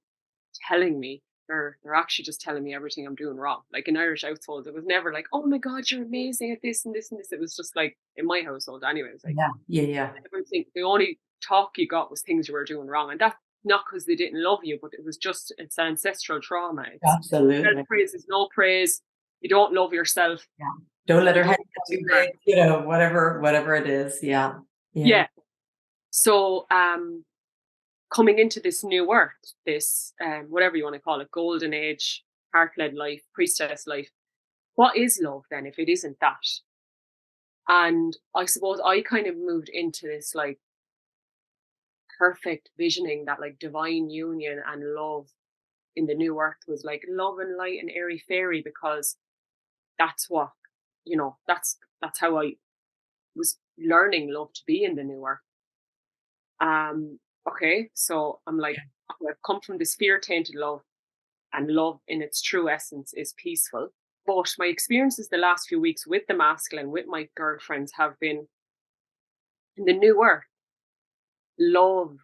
telling me. They're actually just telling me everything I'm doing wrong. Like in Irish households, it was never like, oh my God, you're amazing at this and this and this. It was just like, in my household anyway, it was like Yeah, yeah, yeah. everything, the only talk you got was things you were doing wrong. And that's not because they didn't love you, but it was just, it's ancestral trauma. It's self Absolutely. praise is no praise. You don't love yourself. Yeah. Don't let You her head don't get love too her. big, whatever it is. Yeah. Yeah. Yeah. So coming into this new earth, this whatever you want to call it, golden age, heart-led life, priestess life, what is love then if it isn't that? And I suppose I kind of moved into this like perfect visioning that like divine union and love in the new earth was like love and light and airy fairy, because that's what, that's how I was learning love to be in the new earth. Okay, so I'm like, I've come from this fear tainted love, and love in its true essence is peaceful. But my experiences the last few weeks with the masculine, with my girlfriends, have been in the new earth. Love,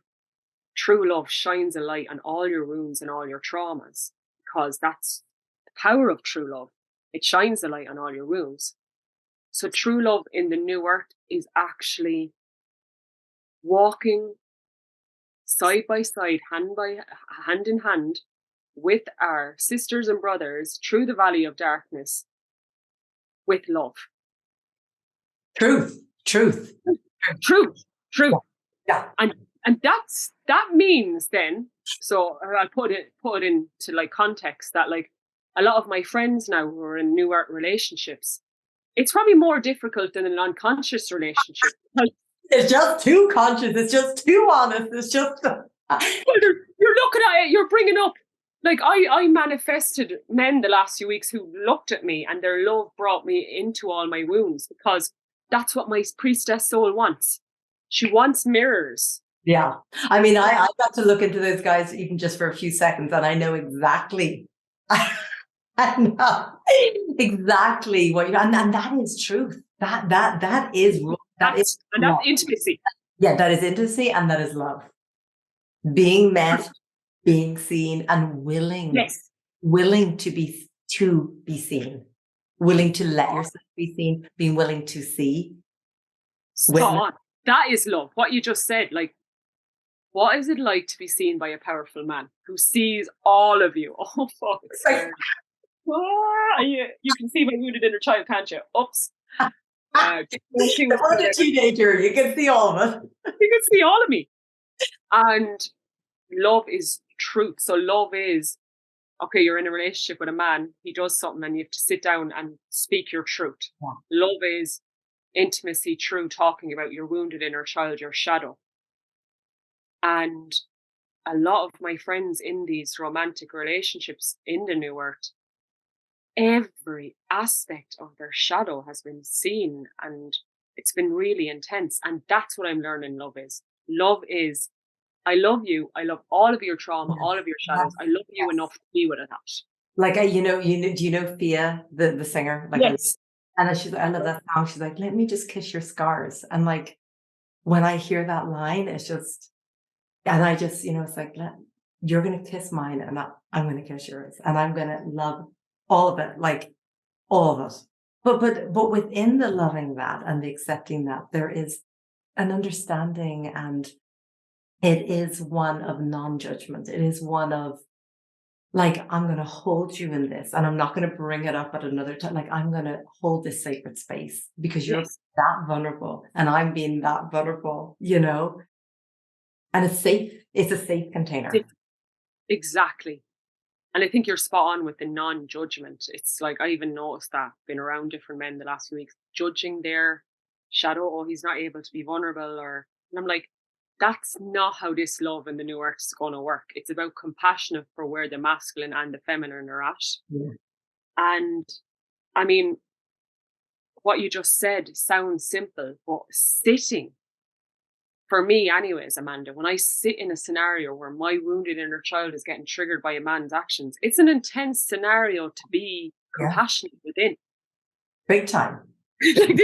true love, shines a light on all your wounds and all your traumas, because that's power of true love. It shines the light on all your wounds. So true love in the new earth is actually walking side by side, hand in hand with our sisters and brothers through the valley of darkness with love. Truth. Truth. Yeah. And that means then, so I'll put it into like context that like a lot of my friends now who are in new art relationships, it's probably more difficult than an unconscious relationship. It's just too conscious. It's just too honest. It's just. Well, you're looking at it. You're bringing up like I manifested men the last few weeks who looked at me and their love brought me into all my wounds because that's what my priestess soul wants. She wants mirrors. Yeah. I mean, I got to look into those guys even just for a few seconds, and I know exactly. I know exactly what you and that is truth. That is that's intimacy. Yeah, that is intimacy, and that is love. Being met, being seen, and willing to be seen, willing to let yourself be seen, being willing to see. Spot on. That is love. What you just said, like, what is it like to be seen by a powerful man who sees all of you? Oh, fuck. You can see my wounded inner child, can't you? Oops. The teenager, you can see all of it. You can see all of me. And love is truth. So love is, okay, you're in a relationship with a man, he does something and you have to sit down and speak your truth. Yeah. Love is intimacy, true talking about your wounded inner child, your shadow. And a lot of my friends in these romantic relationships in the new earth, every aspect of their shadow has been seen and it's been really intense. And that's what I'm learning love is. Love is, I love you. I love all of your trauma, all of your shadows. I love you enough to be with it. Like, do you know Sophia, the singer? Like, yes. I love that song. She's like, let me just kiss your scars. And like, when I hear that line, it's just, and I just, it's like, you're going to kiss mine and I'm going to kiss yours. And I'm going to love all of it, like all of it. But within the loving that and the accepting that, there is an understanding, and it is one of non-judgment. It is one of, like, I'm going to hold you in this and I'm not going to bring it up at another time. Like, I'm going to hold this sacred space because you're that vulnerable and I'm being that vulnerable, and it's safe. It's a safe container. Exactly. And I think you're spot on with the non-judgment. It's like, I even noticed that, been around different men the last few weeks, judging their shadow. Oh, he's not able to be vulnerable. And I'm like, that's not how this love in the new earth is going to work. It's about compassion for where the masculine and the feminine are at. Yeah. And I mean, what you just said sounds simple, but sitting, for me anyways, Amanda, when I sit in a scenario where my wounded inner child is getting triggered by a man's actions, it's an intense scenario to be compassionate within. Big time. Like,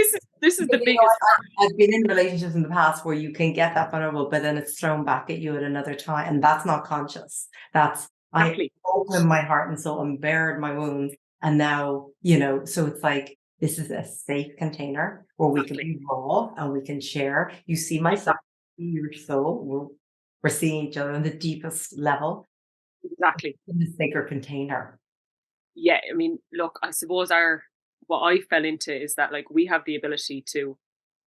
this is the biggest. I've been in relationships in the past where you can get that vulnerable, but then it's thrown back at you at another time, and that's not conscious. That's exactly. I opened my heart and soul and bared my wounds, and now so it's like, this is a safe container where we can be raw and we can share. You see my side, your soul. We're seeing each other on the deepest level. Exactly. In the sacred container. Yeah, I mean, look, I suppose what I fell into is that, like, we have the ability to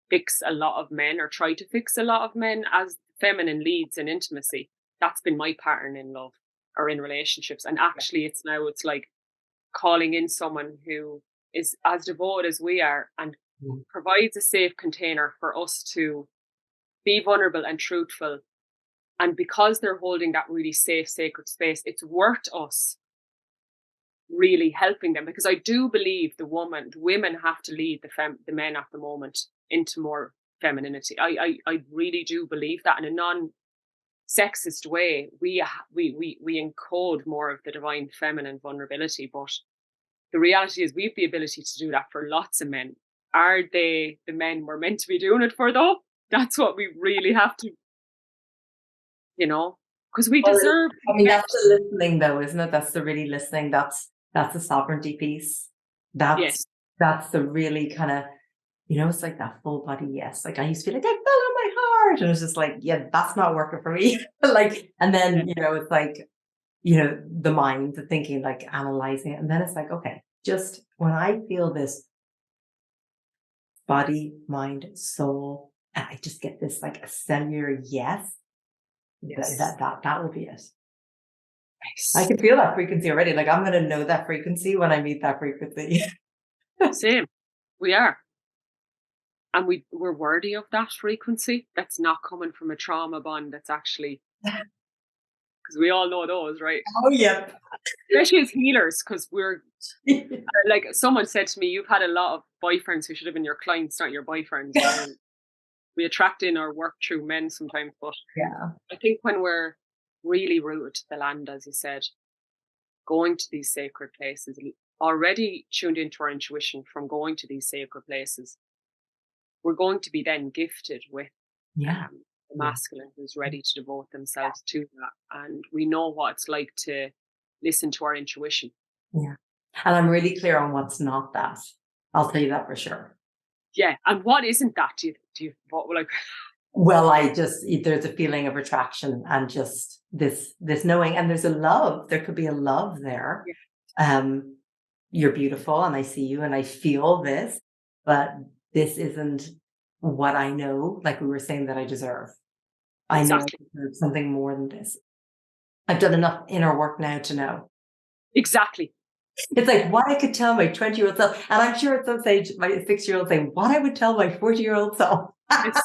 fix a lot of men, or try to fix a lot of men as feminine leads in intimacy. That's been my pattern in love or in relationships. And actually it's like calling in someone who is as devoted as we are and provides a safe container for us to be vulnerable and truthful. And because they're holding that really safe, sacred space, it's worth us really helping them, because I do believe the women have to lead the men at the moment into more femininity. I really do believe that in a non-sexist way. We encode more of the divine feminine vulnerability, but the reality is we have the ability to do that for lots of men. Are they the men we're meant to be doing it for, though? That's what we really have to, because we deserve. I mean, that's the listening, though, isn't it? That's the really listening. That's That's the sovereignty piece. That's Yes. that's the really kind of, it's like that full body yes. Like I used to be like, I follow my heart. And it's just like, yeah, that's not working for me. Like, and Yeah. then, it's like, the mind, the thinking, like analyzing it. And then it's like, okay, just when I feel this body, mind, soul, and I just get this like a cellular yes, Yes. that will be it. I Nice. can feel that frequency already. Like I'm gonna know that frequency when I meet that frequency. Same. We are. And we're worthy of that frequency. That's not coming from a trauma bond. That's actually, because we all know those, right? Oh, yep. Especially as healers, because we're like someone said to me, you've had a lot of boyfriends who should have been your clients, not your boyfriends. And we attract in our work through men sometimes. But Yeah. I think when we're really rooted to the land, as you said, going to these sacred places, already tuned into our intuition from going to these sacred places, we're going to be then gifted with Yeah. the masculine who's ready to devote themselves to that. And we know what it's like to listen to our intuition. Yeah. And I'm really clear on what's not that. I'll tell you that for sure. Yeah. And what isn't that? What, like, Well, there's a feeling of attraction and just this knowing, and there's a love. There could be a love there. yeah, You're beautiful and I see you and I feel this, but this isn't what I know, like we were saying, that I deserve. I know I exactly. deserve something more than this. I've done enough inner work now to know. Exactly. It's like what I could tell my 20-year-old self. And I'm sure at some stage my 6-year-old say, what I would tell my 40-year-old self. It's,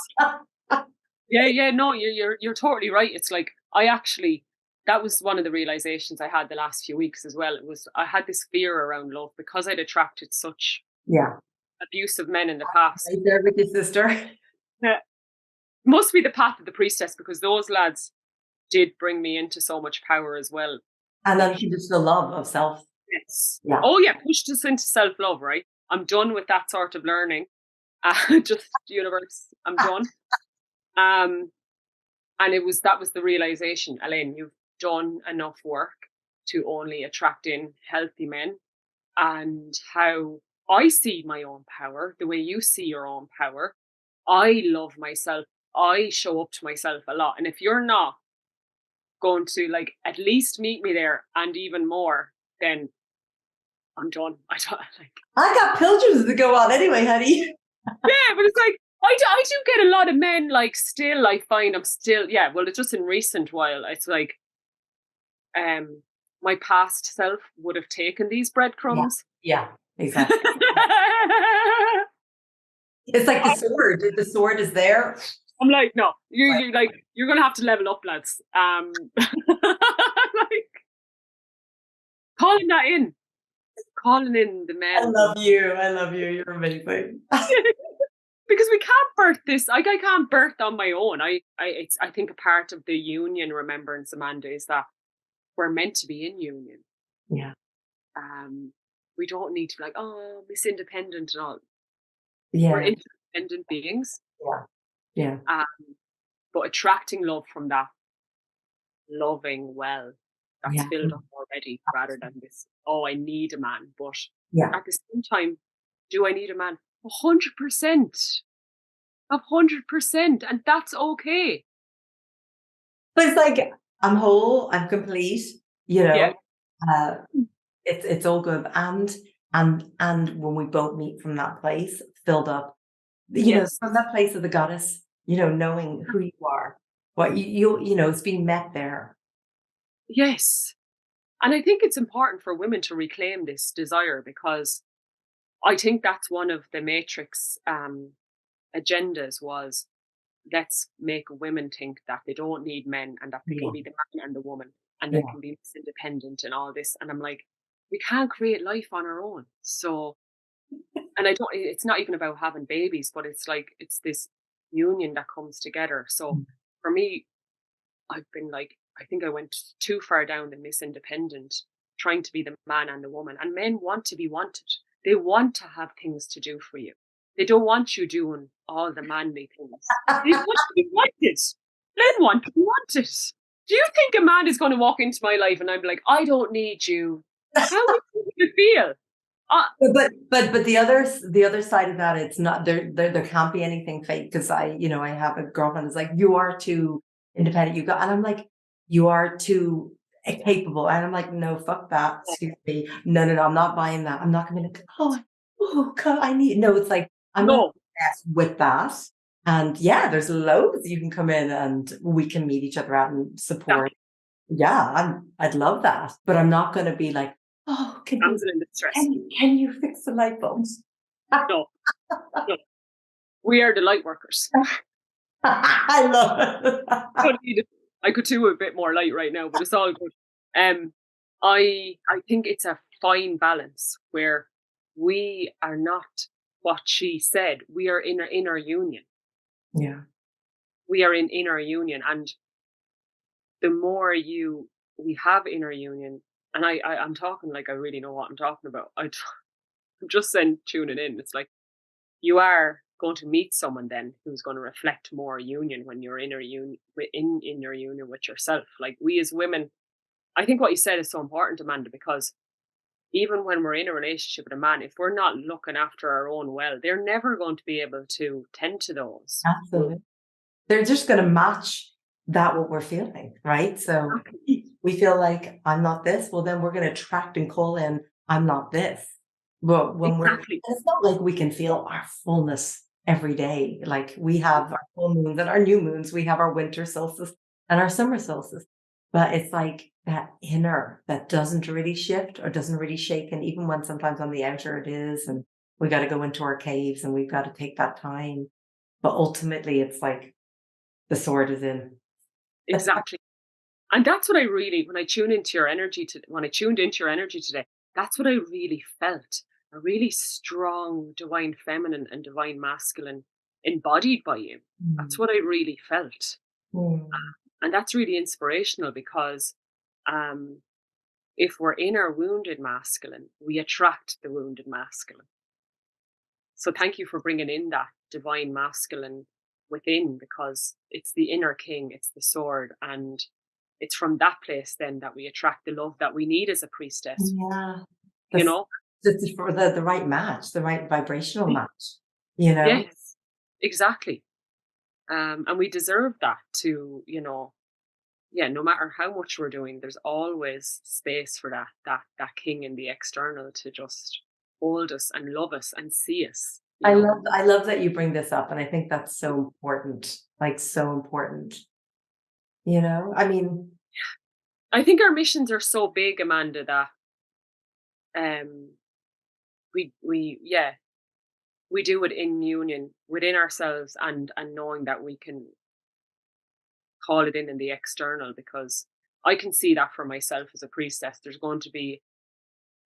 yeah, no, you're totally right. It's like that was one of the realizations I had the last few weeks as well. It was I had this fear around love because I'd attracted such Yeah. abusive men in the past. Right there with your sister. Yeah. Must be the path of the priestess, because those lads did bring me into so much power as well. And then just the love of self. Yes. Yeah. Oh yeah, pushed us into self-love, right? I'm done with that sort of learning. Just universe, I'm done. And that was the realization, Elaine, you've done enough work to only attract in healthy men, and how I see my own power, the way you see your own power. I love myself. I show up to myself a lot. And if you're not going to like at least meet me there and even more, then I'm done. I don't like. I got pilgrims to go on anyway, honey. Yeah, but it's like I do get a lot of men. Like still, I find I'm still well. It's just in recent while. It's like my past self would have taken these Yeah. breadcrumbs. Yeah. Exactly. It's like the sword. The sword is there. I'm like, no, you're gonna have to level up, lads. Like calling that in, calling in the I men. love you. I love you. You're amazing. Because we can't birth this. Like I can't birth on my own. I think a part of the union remembrance, Amanda, is that we're meant to be in union. Yeah. We don't need to be like, oh, Miss Independent and all. We're Yeah. interdependent beings. Yeah. Yeah. But attracting love from that loving well, that's Yeah. filled up already, rather than this, oh, I need a man. But Yeah. at the same time, do I need a man? 100%. 100%. And that's okay. But it's like I'm whole, I'm complete, Yeah. uh, it's all good. And when we both meet from that place, filled up, Yes. from that place of the goddess, knowing who you are, what it's being met there. Yes. And I think it's important for women to reclaim this desire, because I think that's one of the Matrix agendas was, let's make women think that they don't need men and that they Yeah. can be the man and the woman and they Yeah. can be independent and all this. And I'm like, we can't create life on our own. So, and it's not even about having babies, but it's like, it's this union that comes together. So for me, I've been like, I think I went too far down the Miss Independent, trying to be the man and the woman. And men want to be wanted. They want to have things to do for you. They don't want you doing all the manly things. They want to be wanted. Men want to be wanted. Do you think a man is going to walk into my life and I'm like, I don't need you? How would you feel? Uh, But the other side of that, it's not there can't be anything fake because I have a girlfriend that's like, you are too independent, you got and I'm like, you are too capable. And I'm like, no, fuck that. Excuse me. No, no, no, I'm not buying that. I'm not gonna be like, oh God, I need no, it's like I'm not no, obsessed with that. And yeah, there's loads you can come in and we can meet each other out and support. exactly. Yeah, I'd love that. But I'm not gonna be like, oh, Damsel in distress. can you fix the light bulbs? No, no. We are the light workers. I love it. Don't need it. I could do a bit more light right now, but it's all good. Um, I think it's a fine balance where we are not what she said. We are in our inner union. Yeah. We are in inner union, and the more we have inner union, and I'm talking like I really know what I'm talking about. I'm just saying tuning in. It's like you are going to meet someone then who's going to reflect more union when you're inner union in your union with yourself. Like we as women, I think what you said is so important, Amanda, because even when we're in a relationship with a man, if we're not looking after our own well, they're never going to be able to tend to those. Absolutely. They're just gonna match that what we're feeling, right? So we feel like I'm not this, well then we're gonna attract and call in I'm not this. Well, when we're and Exactly. it's not like we can feel our fullness every day. Like we have our full moons and our new moons, we have our winter solstice and our summer solstice. But it's like that inner that doesn't really shift or doesn't really shake. And even when sometimes on the outer it is, and we got to go into our caves and we've got to take that time. But ultimately it's like the sword is in. Exactly. And that's what I really, when I tune into your energy to when I tuned into your energy today, that's what I really felt. A really strong divine feminine and divine masculine embodied by you. That's Mm, what I really felt. mm. And that's really inspirational because um, if we're in our wounded masculine, we attract the wounded masculine. So thank you for bringing in that divine masculine within because it's the inner king, it's the sword. And it's from that place then that we attract the love that we need as a priestess, Yeah. you That's know? that's for the right match, the right vibrational match, you know? Yes, exactly. And we deserve that to, yeah, no matter how much we're doing, there's always space for that king in the external to just hold us and love us and see us, I love that you bring this up, and I think that's so important, like, so important, you know? I mean, I think our missions are so big, Amanda, that um we yeah, we do it in union within ourselves and knowing that we can call it in the external because I can see that for myself as a priestess. There's going to be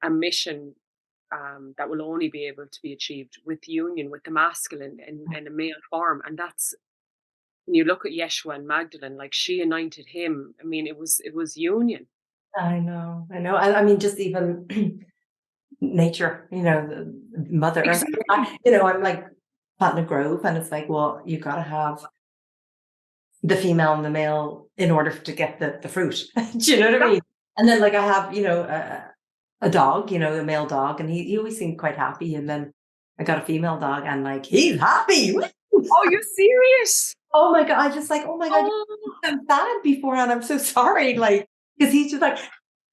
a mission that will only be able to be achieved with union with the masculine in a male form, and that's when you look at Yeshua and Magdalene, like she anointed him. I mean, it was union. I know, I mean, just even nature, the Mother Earth. Exactly. I'm like planting a grove, and it's like, well, you gotta have the female and the male in order to get the fruit. Do you know what I That, mean? And then like I have, a dog, a male dog, and he always seemed quite happy. And then I got a female dog and like he's happy. Woo! oh, you serious? Oh my God. I just like, oh my God, Oh, I'm sad before and I'm so sorry. Like, because he's just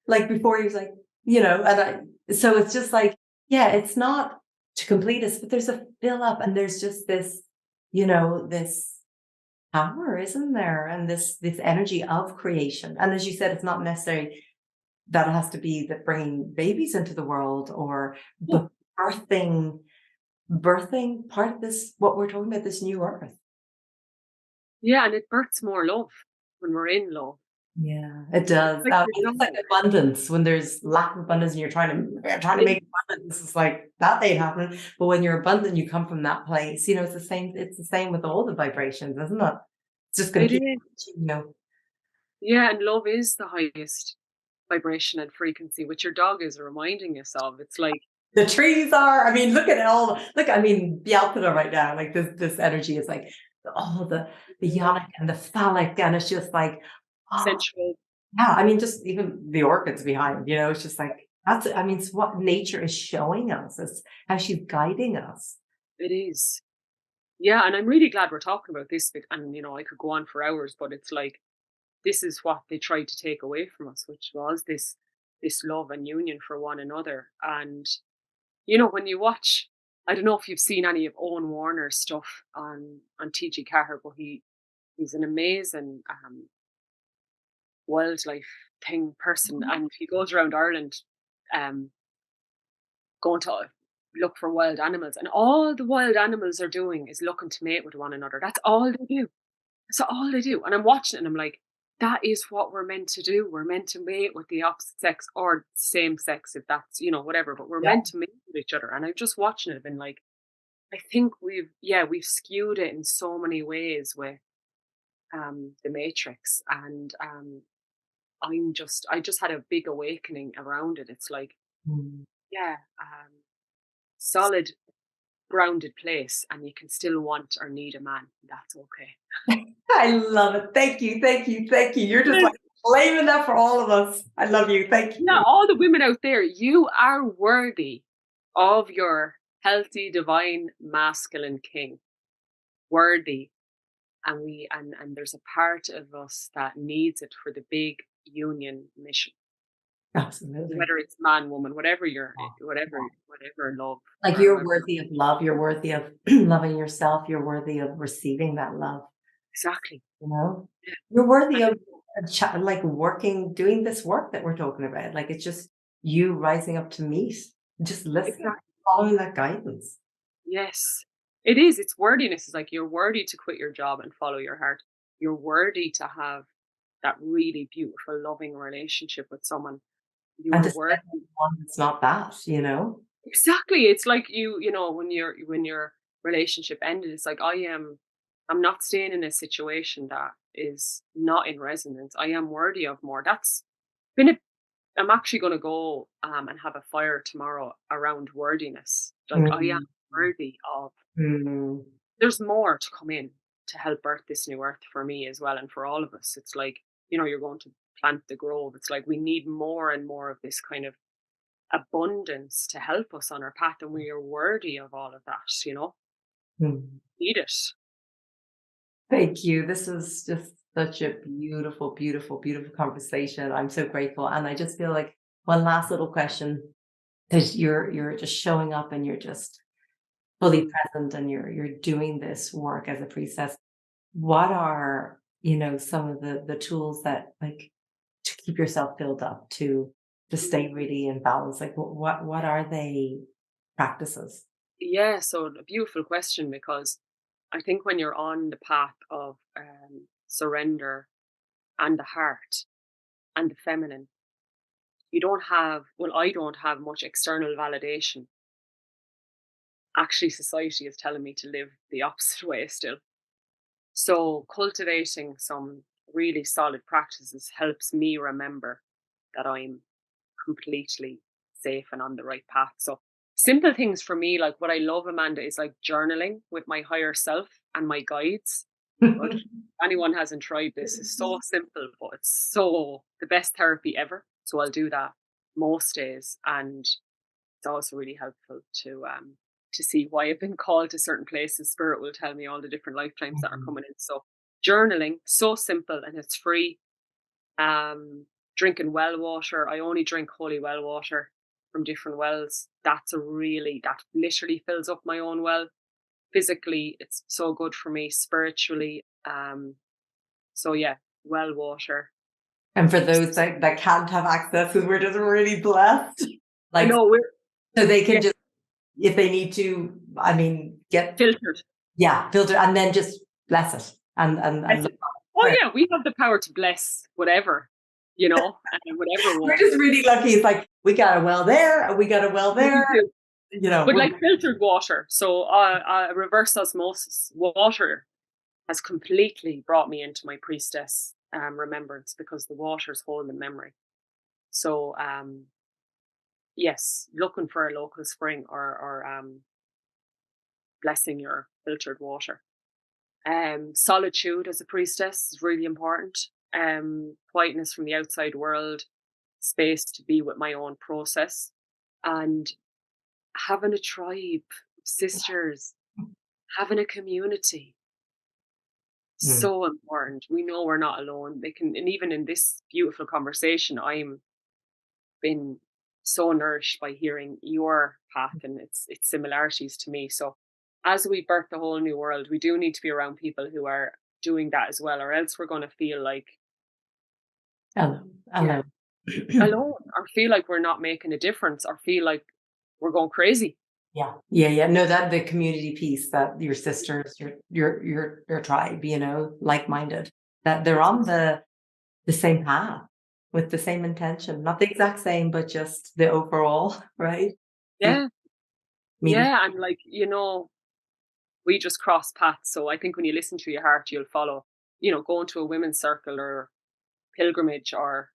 like before he was like, so it's just like, yeah, it's not to complete us, but there's a fill up and there's just this, this power, isn't there? And this energy of creation. And as you said, it's not necessarily that it has to be that bringing babies into the world or oh, but birthing part of this what we're talking about, this new earth. yeah, and it births more love when we're in love. Yeah, it It's does. like And the it's like dog. abundance when there's lack of abundance and you're trying to It, make abundance. It's like that ain't happening. But when you're abundant, you come from that place. It's the same with all the vibrations, isn't it? It's just gonna it keep, is. you know. Yeah, and love is the highest vibration and frequency, which your dog is reminding us of. It's like The trees are, I mean, look at it all. Look, I mean, Bealtaine right now, like this energy is like all the yonic and the phallic, and it's just like, oh sensual. yeah, I mean, just even the orchids behind, it's just like I mean, it's what nature is showing us. It's how she's guiding us. It is. Yeah, and I'm really glad we're talking about this, and I could go on for hours, but it's like this is what they tried to take away from us, which was this love and union for one another. And when you watch, I don't know if you've seen any of Owen Warner's stuff on TG Carr, but he's an amazing wildlife thing person, Mhm. and he goes around Ireland um going to look for wild animals, and all the wild animals are doing is looking to mate with one another. That's all they do. That's all they do. And I'm watching it and I'm like, that is what we're meant to do. We're meant to mate with the opposite sex or same sex, if that's, whatever, but we're Yeah. meant to mate with each other. And I'm just watching it and been like, I think we've skewed it in so many ways with the Matrix. And I just had a big awakening around it. It's like, Mm. yeah, solid grounded place, and you can still want or need a man. That's okay. I love it. Thank you. Thank you. Thank you. You're just like claiming that for all of us. I love you. Thank Yeah, you. all the women out there, you are worthy of your healthy, divine, masculine king. Worthy. And there's a part of us that needs it for the big union mission. Absolutely. Whether it's man, woman, whatever Yeah. whatever love Like or you're however. worthy of love. You're worthy of loving yourself. You're worthy of receiving that love. Exactly. You know, you're worthy And of like working, doing this work that we're talking about. Like it's just you rising up to meet, just listening, exactly. following that guidance. Yes. It is. It's worthiness. It's like you're worthy to quit your job and follow your heart. You're worthy to have that really beautiful, loving relationship with someone. And You're to spend worthy. one that's not that. Exactly. It's like when your relationship ended, it's like I'm not staying in a situation that is not in resonance. I am worthy of more. That's been a I'm actually gonna go and have a fire tomorrow around worthiness. Like I am Mm. worthy of Mm. there's more to come in to help birth this new earth for me as well and for all of us. It's like, you're going to plant the grove. It's like we need more and more of this kind of abundance to help us on our path, and we are worthy of all of that. Mm. Need it. Thank you. This was just such a beautiful, beautiful, beautiful conversation. I'm so grateful. And I just feel like one last little question. Because you're just showing up and you're just fully Mm. present and you're doing this work as a priestess. What are, some of the tools that like to keep yourself filled up to stay really in balance? Like what are they practices? Yeah, so a beautiful question, because I think when you're on the path of surrender and the heart and the feminine, I don't have much external validation. Actually, society is telling me to live the opposite way still. So cultivating some really solid practices helps me remember that I'm completely safe and on the right path. So simple things for me, like what I love, Amanda, is like journaling with my higher self and my guides. Good. Anyone hasn't tried this, it's so simple, but it's so the best therapy ever. So I'll do that most days, and it's also really helpful to see why I've been called to certain places. Spirit will tell me all the different lifetimes that are Mhm. coming in. So journaling, so simple and it's free. Um, Drinking well water. I only drink holy well water from different wells. That literally fills up my own well. Physically, it's so good for me. Spiritually, so yeah, well water. And for those that can't have access, because we're just really blessed, I like know we're so they yeah can just if they need to, I mean, get filtered. yeah, filter and then just bless it and Bless look it. Oh for it. yeah, we have the power to bless whatever, and whatever We're water. just really lucky. It's like we got a well there and we got a well We there. do. But We're like filtered water, so reverse osmosis water has completely brought me into my priestess remembrance, because the water's holding memory. So yes, looking for a local spring, or blessing your filtered water. Solitude as a priestess is really important. Quietness from the outside world. space to be with my own process, and having a tribe, sisters, having a community, Mm. so important. We know we're not alone. They can, and even in this beautiful conversation, I'm been so nourished by hearing your path and its similarities to me. So as we birth the whole new world, we do need to be around people who are doing that as well, or else we're going to feel like, Hello, yeah, hello. alone, or feel like we're not making a difference, or feel like we're going crazy. Yeah. Yeah, yeah. No, that the community piece, that your sisters, your tribe, like-minded, that they're on the same path with the same intention. Not the exact same, but just the overall, right? Think Yeah, meeting. yeah, and like, we just cross paths. So I think when you listen to your heart, you'll follow. Going to a women's circle or pilgrimage, or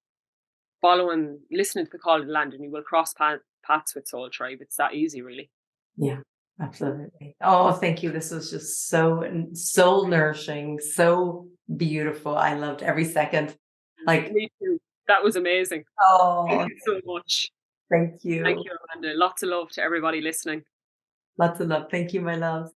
listening to the call of the land, and you will cross paths with Soul Tribe. It's that easy, really. Yeah, absolutely. Oh, thank you. This was just so soul nourishing, so beautiful. I loved every second. Like, Me too. That was amazing. Thank oh, you so much. thank Thank you. you, Amanda. Lots of love to everybody listening. Lots of love. Thank you, my love.